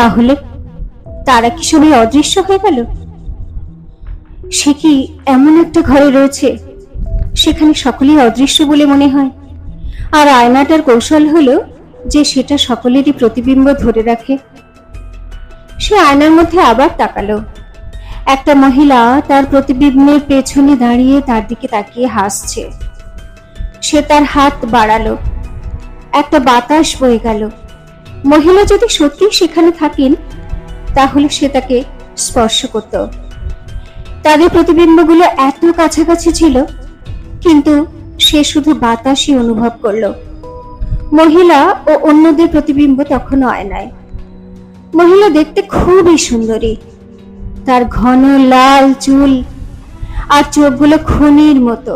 তাহলে তারা কি সবাই অদৃশ্য হয়ে গেল? সে কি এমন একটা ঘরে রয়েছে সেখানে সকলেই অদৃশ্য বলে মনে হয়, আর আয়নাটার কৌশল হলো যে সেটা সকলেরই প্রতিবিম্ব ধরে রাখে। সে আয়নার মধ্যে আবার তাকালো। একটা মহিলা তার প্রতিবিম্বের পেছনে দাঁড়িয়ে তার দিকে তাকিয়ে হাসছে। সে তার হাত বাড়ালো। একটা বাতাস বয়ে গেল। মহিলা যদি সত্যি সেখানে থাকেন তাহলে সে তাকে স্পর্শ করত। তাদের প্রতিবিম্বগুলো এত কাছাকাছি ছিল, কিন্তু সে শুধু বাতাসই অনুভব করলো। মহিলা ও অন্যদের প্রতিবিম্ব তখনও আয়নায়। মহিলা দেখতে খুবই সুন্দরী। তার ঘন লাল চুল আর চোখগুলো খনির মতো।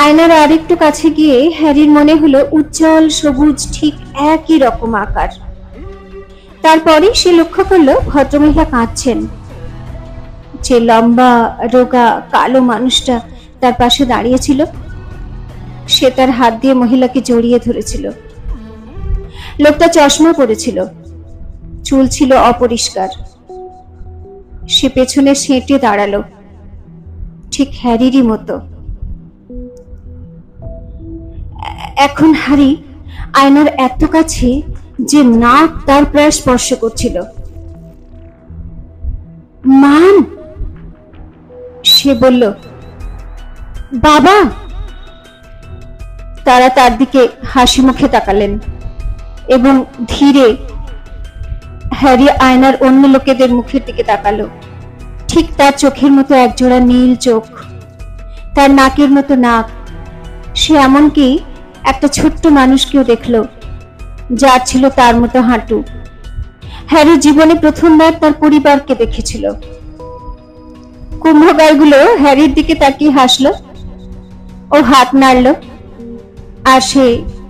আয়নার আরেকটু কাছে গিয়ে হ্যারির মনে হলো উজ্জ্বল সবুজ ঠিক একই রকম আকার। তারপরে সে লক্ষ্য করলো ভদ্রমহিলা কাঁদছেন। যে লম্বা রোগা কালো মানুষটা তার পাশে দাঁড়িয়েছিল, সে তার হাত দিয়ে মহিলাকে জড়িয়ে ধরেছিল। লোকটা চশমা পরেছিল, চুল ছিল অপরিষ্কার। সে পেছনে সেঁটে দাঁড়ালো, ঠিক হ্যারিরই মতো। এখন হ্যারি আয়নার এত কাছে যে নাক তার প্রায় স্পর্শ করছিল। মান, সে বলল, বাবা। তারা তার দিকে হাসি মুখে তাকালেন এবং ধীরে হ্যারি আয়নার অন্য লোকেদের মুখের দিকে তাকালো। ঠিক তার চোখের মতো একজোড়া নীল চোখ, তার নাকের মতো নাক। সে এমনকি একটা ছোট্ট মানুষকেও দেখলো যার ছিল তার মতো হাঁটু। হ্যারি জীবনে প্রথমবার তার পরিবারকে দেখেছিল। কুম্ভকারগুলো হ্যারির দিকে তাকিয়ে হাসলো ও হাত নাড়ল, আর সে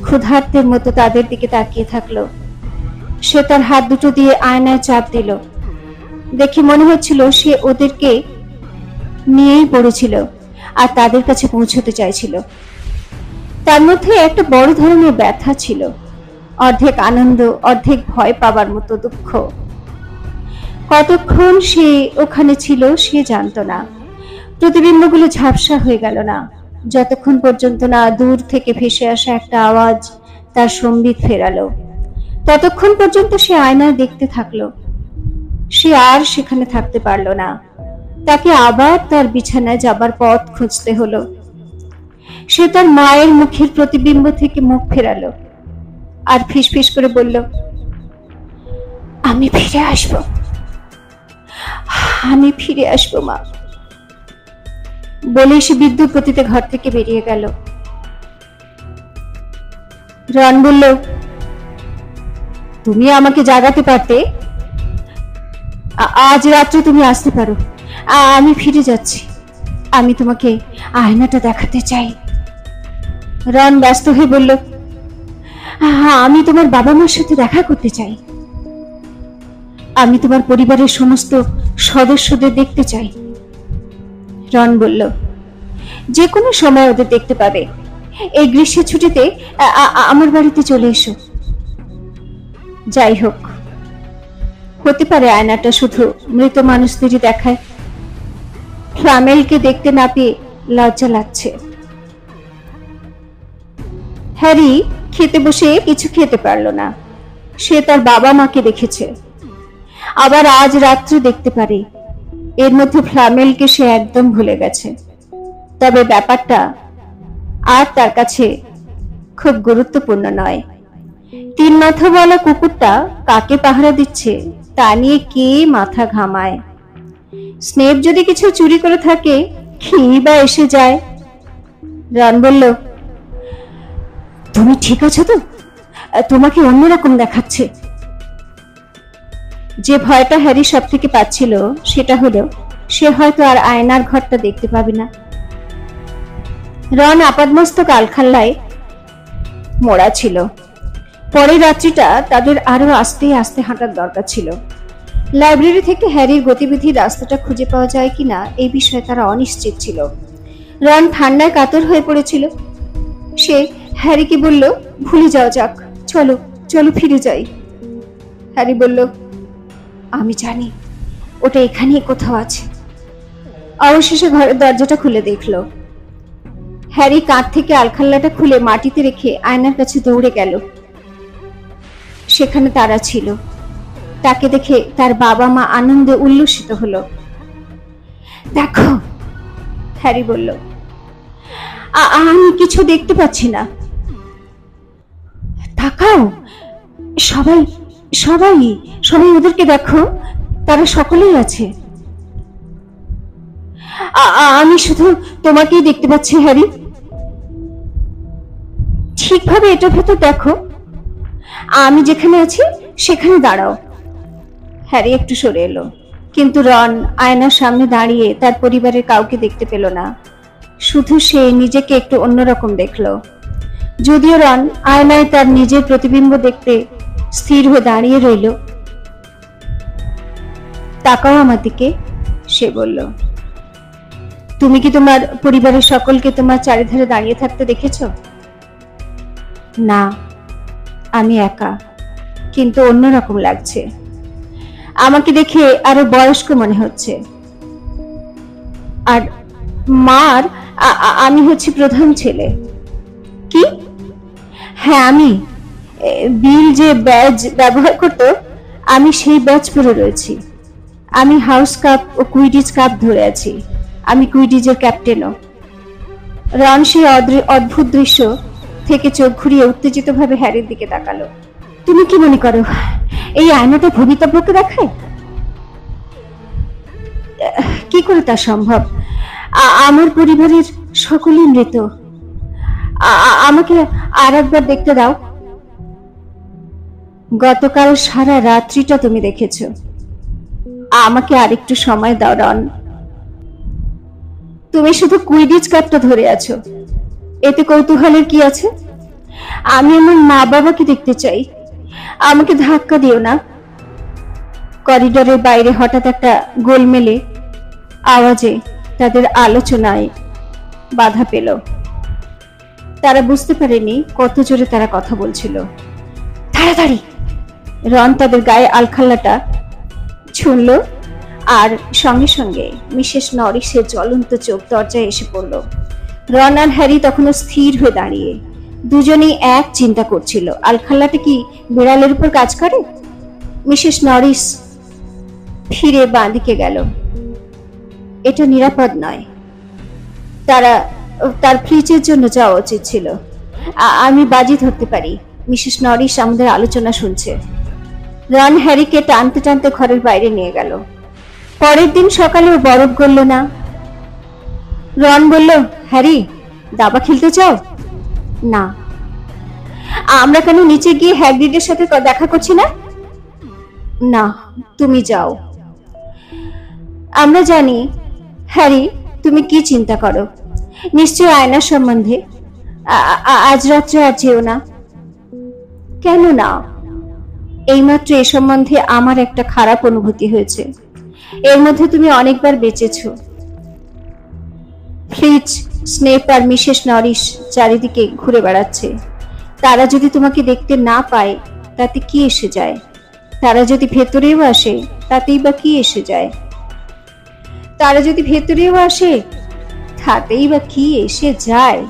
ক্ষুধার্তের মতো তাদের দিকে তাকিয়ে থাকলো। সে তার হাত দুটো দিয়ে আয়নায় চাপ দিল। দেখে মনে হচ্ছিল সে ওদেরকে নিয়েই পড়েছিল আর তাদের কাছে পৌঁছতে চাইছিল। তার মধ্যে একটা বড় ধরনের ব্যথা ছিল, অর্ধেক আনন্দ অর্ধেক ভয় পাবার মতো দুঃখ। কতক্ষণ সে ওখানে ছিল সে জানতো না। প্রতিবিম্বগুলো ঝাপসা হয়ে গেল না, যতক্ষণ পর্যন্ত না দূর থেকে ভেসে আসা একটা আওয়াজ তার সম্বিত ফেরালো। ততক্ষণ পর্যন্ত সে আয়নায় দেখতে থাকলো। সে আর সেখানে থাকতে পারল না। তাকে আবার তার বিছানায় যাবার পথ খুঁজতে হলো। সে তার মায়ের মুখের প্রতিবিম্ব থেকে মুখ ফেরালো আর ফিসফিস করে বলল, আমি ফিরে আসবো, আমি ফিরে আসবো মা। বলে সে বিদ্যুৎ গতিতে ঘর থেকে বেরিয়ে গেল। রন বলল, তুমি আমাকে জাগাতে পারতে। আজ রাত্রে তুমি আসতে পারো। আমি ফিরে যাচ্ছি। আমি তোমাকে আয়নাটা দেখাতে চাই। রন ব্যস্ত হয়ে বলল, আমি তোমার বাবা মার সাথে দেখা করতে চাই। আমি তোমার পরিবারের সমস্ত সদস্যদের দেখতে চাই। রন বলল, যে কোনো সময় ওদের দেখতে পাবে। এই গ্রীষ্মের ছুটিতে আমার বাড়িতে চলে এসো। যাই হোক, হতে পারে আয়নাটা শুধু মৃত মানুষদেরই দেখায়। ফ্লামেলকে দেখতে না পেয়ে লজ্জা লাগছে। হ্যারি খেতে বসে কিছু খেতে পারল না। সে তার বাবা মাকে দেখেছে, আবার আজ রাত্রে দেখতে পারে। এর মধ্যে ফ্লামেলকে সে একদম ভুলে গেছে। তবে ব্যাপারটা আর তার কাছে খুব গুরুত্বপূর্ণ নয়। 3 মাথাওয়ালা কুকুরটা কাকে পাহারা দিচ্ছে তা নিয়ে কে মাথা ঘামায়। স্নেপ যদি কিছু চুরি করে থাকে কি বা এসে যায়। রন বলল, তুমি ঠিক আছো তো? তোমাকে অন্যরকম দেখাচ্ছে। যে ভয়টা হ্যারি সব থেকে পাচ্ছিল সেটা হলো সে হয়তো আর আয়নার ঘরটা দেখতে পাবে না। রন আপাদমস্তক আলখাল্লায় মোড়া ছিল। পরের রাত্রিটা তাদের আরো আস্তে আস্তে হাঁটার দরকার ছিল। লাইব্রেরি থেকে হ্যারির গতিবিধির রাস্তাটা খুঁজে পাওয়া যায় কিনা এই বিষয়ে তারা অনিশ্চিত ছিল। রন ঠান্ডায় কাতর হয়ে পড়েছিল। সে হ্যারিকে বলল, ভুলে যাওয়া যাক, চলো চলো ফিরে যাই। হ্যারি বলল, আমি জানি ওটা এখানেই কোথাও আছে। অবশেষে ঘরের দরজাটা খুলে দেখলো। হ্যারি কাঁধ থেকে আলখাল্লাটা খুলে মাটিতে রেখে আয়নার কাছে দৌড়ে গেল। সেখানে তারা ছিল। তাকে দেখে তার বাবা মা আনন্দে উল্লসিত হলো। দেখো, হ্যারি বলল, আমি কিছু দেখতে পাচ্ছি না। তাকাও, সবাই সবাই সবাই ওদেরকে দেখো, তারা সকলেই আছে। আমি শুধু তোমাকেই দেখতে পাচ্ছি হ্যারি। ঠিকভাবে এটা ভেতর দেখো, আমি যেখানে আছি সেখানে দাঁড়াও। হ্যারি একটু সরে এলো, কিন্তু রন আয়নার সামনে দাঁড়িয়ে তার পরিবারের কাউকে দেখতে পেল না। শুধু সে নিজেকে একটু অন্যরকম দেখলো। যদিও রন আয়নায় তার নিজের প্রতিবিম্ব দেখতে স্থির হয়ে দাঁড়িয়ে রইল। তাকাও আমার দিকে, সে বলল। তুমি কি তোমার পরিবারের সকলকে তোমার চারিধারে দাঁড়িয়ে থাকতে দেখেছ? না, আমি একা, কিন্তু অন্যরকম লাগছে। আমাকে দেখে আরো বয়স্ক মনে হচ্ছে। আর মার আমি হচ্ছি প্রধান ছেলে। কি? হ্যাঁ, আমি বিল যে ব্যাজ ব্যবহার করত, আমি সেই ব্যাজ পরে রয়েছি। আমি হাউস কাপ ও কুইডিচ কাপ ধরে আছি। আমি কুইডিজের ক্যাপ্টেনও। রন সেই অদ্ভুত দৃশ্য থেকে চোখ ঘুরিয়ে উত্তেজিত ভাবে হ্যারির দিকে তাকালো। তুমি কি মনে করো এই আয়নাটা ভবিতব্যকে দেখায়? কি করে তা সম্ভব? আমার পরিবারের সকলেই মৃত। আমাকে আর একবার দেখতে দাও। গতকাল সারা রাত্রিটা তুমি দেখেছ। আমাকে আরেকটু সময় দাও রন। তুমি শুধু কুইডিচ কাপটা ধরে আছো, এতে কৌতূহলের কি আছে? আমি আমার মা বাবাকে দেখতে চাই। আমাকে ধাক্কা দিও না। করিডোরের বাইরে হঠাৎ একটা গোলমেলে আওয়াজে তাদের আলোচনায় বাধা পেল। তারা বুঝতে পারেনি কত জোরে তারা কথা বলছিল। তাড়াতাড়ি! রন তাদের গায়ে আলখাল্লাটা ছুঁড়ল, আর সঙ্গে সঙ্গে মিসেস নরিসের জ্বলন্ত চোখ দরজায় এসে পড়ল। রন আর হ্যারি তখনও স্থির হয়ে দাঁড়িয়ে দুজনেই এক চিন্তা করছিল, আলখাল্লাটা কি বিড়ালের উপর কাজ করে? মিসেস নরিস ফিরে বাঁদিকে গেল। এটা নিরাপদ নয়। তার ফ্রিজের জন্য যাওয়া উচিত ছিল। আমি বাজি ধরতে পারি মিসেস নরিস আমাদের আলোচনা শুনছে। রন হ্যারিকে টানতে টানতে ঘরের বাইরে নিয়ে গেল। পরের দিন সকালেও বরফ গলল না। রন বলল, হ্যারি, দাবা খেলতে চাও? না। আমরা কেন নিচে গিয়ে হ্যাগ্রিডের সাথে দেখা করছি না? না, তুমি যাও। আমরা জানি হ্যারি তুমি কি চিন্তা করো, নিশ্চয় আয়নার সম্বন্ধে। আজ রাত্রে আর যেও না। কেন না? এইমাত্র এ সম্বন্ধে আমার একটা খারাপ অনুভূতি হয়েছে। এর মধ্যে তুমি অনেকবার বেঁচেছ। ফ্লিচ, স্নেপ আর মিসেস নরিস চারিদিকে ঘুরে বেড়াচ্ছে। তারা যদি তোমাকে দেখতে না পায় তাতে কি এসে যায়? তারা যদি ভেতরেও আসে তাতেই বা কি এসে যায়? তারা যদি ভেতরেও আসে তাতেই বা কি এসে যায়?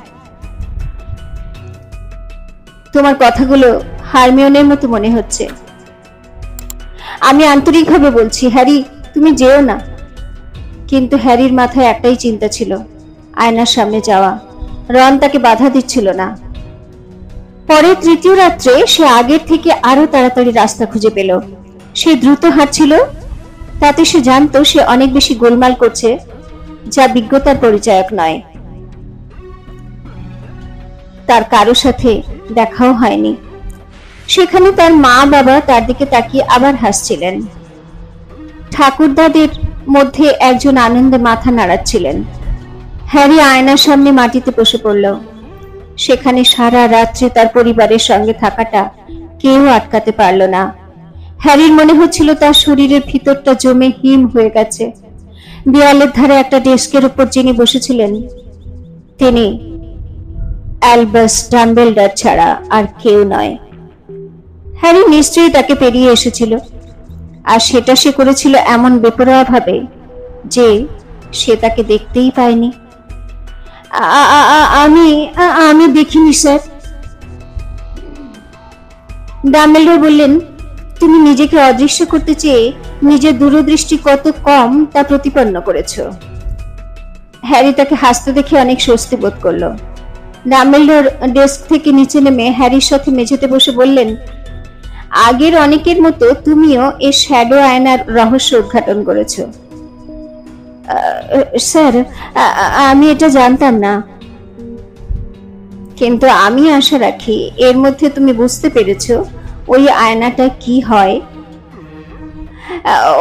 তোমার কথাগুলো হারমিওনের মতো মনে হচ্ছে। আমি আন্তরিকভাবে বলছি, হ্যারি, তুমি যেও না। কিন্তু হ্যারির মাথায় একটাই চিন্তা ছিল, আয়নার সামনে যাওয়া। রন তাকে বাধা দিচ্ছিল না। পরের তৃতীয় রাত্রে সে আগের থেকে আরো তাড়াতাড়ি রাস্তা খুঁজে পেল। সে দ্রুত হাঁটছিল, তাতে সে জানতো সে অনেক বেশি গোলমাল করছে, যা বিজ্ঞতার পরিচায়ক নয়। তার কারো সাথে দেখাও হয়নি। সেখানে তার মা বাবা তার দিকে তাকিয়ে আবার হাসছিলেন। ঠাকুরদাদের মধ্যে একজন আনন্দে মাথা নাড়াচ্ছিলেন। হ্যারি আয়নার সামনে মাটিতে বসে পড়ল। সেখানে সারা রাত্রে তার পরিবারের সঙ্গে থাকাটা কেউ আটকাতে পারল না। হ্যারির মনে হচ্ছিল তার শরীরের ভিতরটা জমে হিম হয়ে গেছে। দেয়ালের ধারে একটা ডেস্কের উপর যিনি বসেছিলেন তিনি অ্যালবাস ডাম্বেলডর ছাড়া আর কেউ নয়। হ্যারি নিশ্চয়ই তাকে পেরিয়ে এসেছিল। আর সেটা সে করেছিল এমন বেপরোয়া ভাবে যে সে তাকে দেখতেই পায়নি। আমি আমি দেখিনি স্যার। ডাম্বেলডোর বললেন, তুমি নিজেকে অদৃশ্য করতে চেয়ে নিজের দূরদৃষ্টি কত কম তা প্রতিপন্ন করেছো। হ্যারি তাকে হাসতে দেখে অনেক স্বস্তি বোধ করলো। ডাম্বেলডোর ডেস্ক থেকে নিচে নেমে হ্যারির সাথে মেঝেতে বসে বললেন, আগের অনেকের মতো তুমিও এই শ্যাডো আয়নার রহস্য উদ্ঘাটন করেছো। স্যার, আমি এটা জানতাম না, কিন্তু আমি আশা রাখি এর মধ্যে তুমি বুঝতে পেরেছো ওই আয়নাটা কি হয়।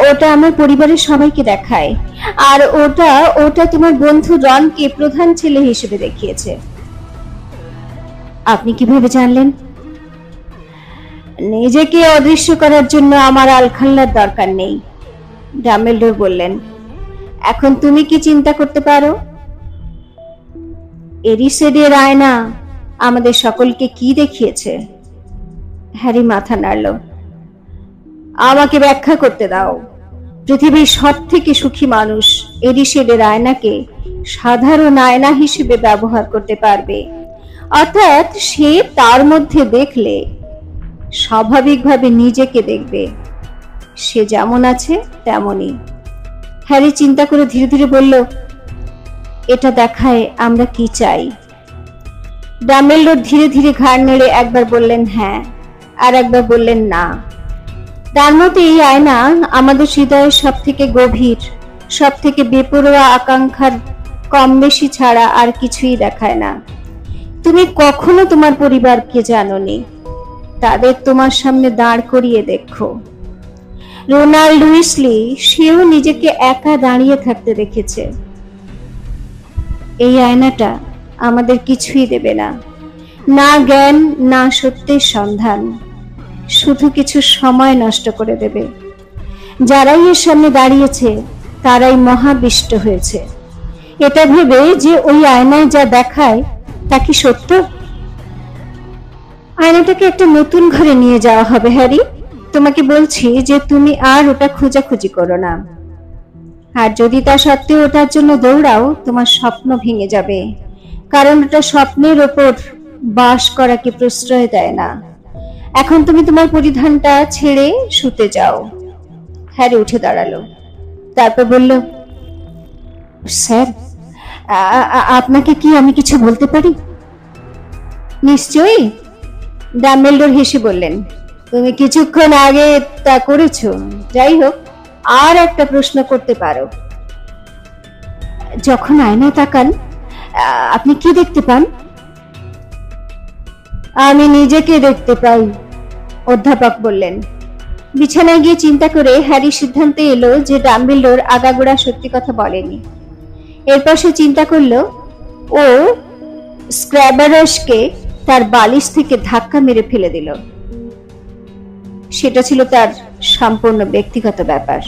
ওটা আমার পরিবারের সবাইকে দেখায়, আর ওটা ওটা তোমার বন্ধু রনকে প্রধান ছেলে হিসেবে দেখিয়েছে। আপনি কিভাবে জানলেন? নিজেকে অদৃশ্য করার জন্য আমার আলখাল্লার দরকার নেই, ডাম্বেলডোর বললেন। এখন তুমি কি চিন্তা করতে পারো? এরিসেডের আয়না আমাদের সকলকে কি দেখিয়েছে? হ্যারি মাথা নাড়ল। আমাকে ব্যাখ্যা করতে দাও। পৃথিবীর সব থেকে সুখী মানুষ এরিসেডের আয়নাকে সাধারণ আয়না হিসেবে ব্যবহার করতে পারবে, অর্থাৎ সে তার মধ্যে দেখলে স্বাভাবিকভাবে নিজেকে দেখবে, সে যেমন আছে তেমনই। হ্যারি চিন্তা করে ধীরে ধীরে বলল, এটা দেখায় আমরা কি চাই? ডাম্বেলডোর ধীরে ধীরে ঘাড় নেড়ে একবার বললেন হ্যাঁ, আর একবার বললেন না। তার মতে এই আয়না আমাদের হৃদয়ের সব থেকে গভীর, সব থেকে বেপরোয়া আকাঙ্ক্ষার কম বেশি ছাড়া আর কিছুই দেখায় না। তুমি কখনো তোমার পরিবারকে জানোনি, তাদের তোমার সামনে দাঁড় করিয়ে দেখো। রোনাল্ড উইসলি সেও নিজেকে একা দাঁড়িয়ে থাকতে দেখেছে। এই আয়নাটা আমাদের কিছুই দেবে না, না জ্ঞান, না সত্যের সন্ধান, শুধু কিছু সময় নষ্ট করে দেবে। যারাই এর সামনে দাঁড়িয়েছে তারাই মহাবিষ্ট হয়েছে, এটা ভেবে যে ওই আয়নায় যা দেখায় তা কি সত্য। আয়নাটাকে একটা নতুন ঘরে নিয়ে যাওয়া হবে হ্যারি। তোমাকে বলছি যে তুমি আর ওটা খোঁজাখুঁজি করো না, আর যদি তা সত্ত্বেও ওটার জন্য দৌড়াও তোমার স্বপ্ন ভেঙে যাবে, কারণ ওটা স্বপ্নের ওপর বাস করাকে প্রশ্রয় দেয় না। এখন তুমি তোমার পরিধানটা ছেড়ে শুতে যাও। হ্যারি উঠে দাঁড়ালো, তারপর বলল, স্যার, আপনাকে কি আমি কিছু বলতে পারি? নিশ্চয়ই, ডাম্বেলডোর হেসে বললেন। তুমি কিছুক্ষণ আগে তা করেছো। যাই হোক, আর একটা প্রশ্ন করতে পারো। যখন আয়নায় তাকান আপনি কি দেখতে পান? আমি নিজেকে দেখতে পাই, অধ্যাপক বললেন। বিছানায় গিয়ে চিন্তা করে হ্যারি সিদ্ধান্তে এলো যে ডাম্বেলডোর আগাগোড়া সত্যি কথা বলেনি। এরপর সে চিন্তা করলো ও স্ক্র্যাবারসকে তার বালিশ থেকে ধাক্কা মেরে ফেলে দিল। সেটা ছিল তার সম্পূর্ণ ব্যক্তিগত ব্যাপার।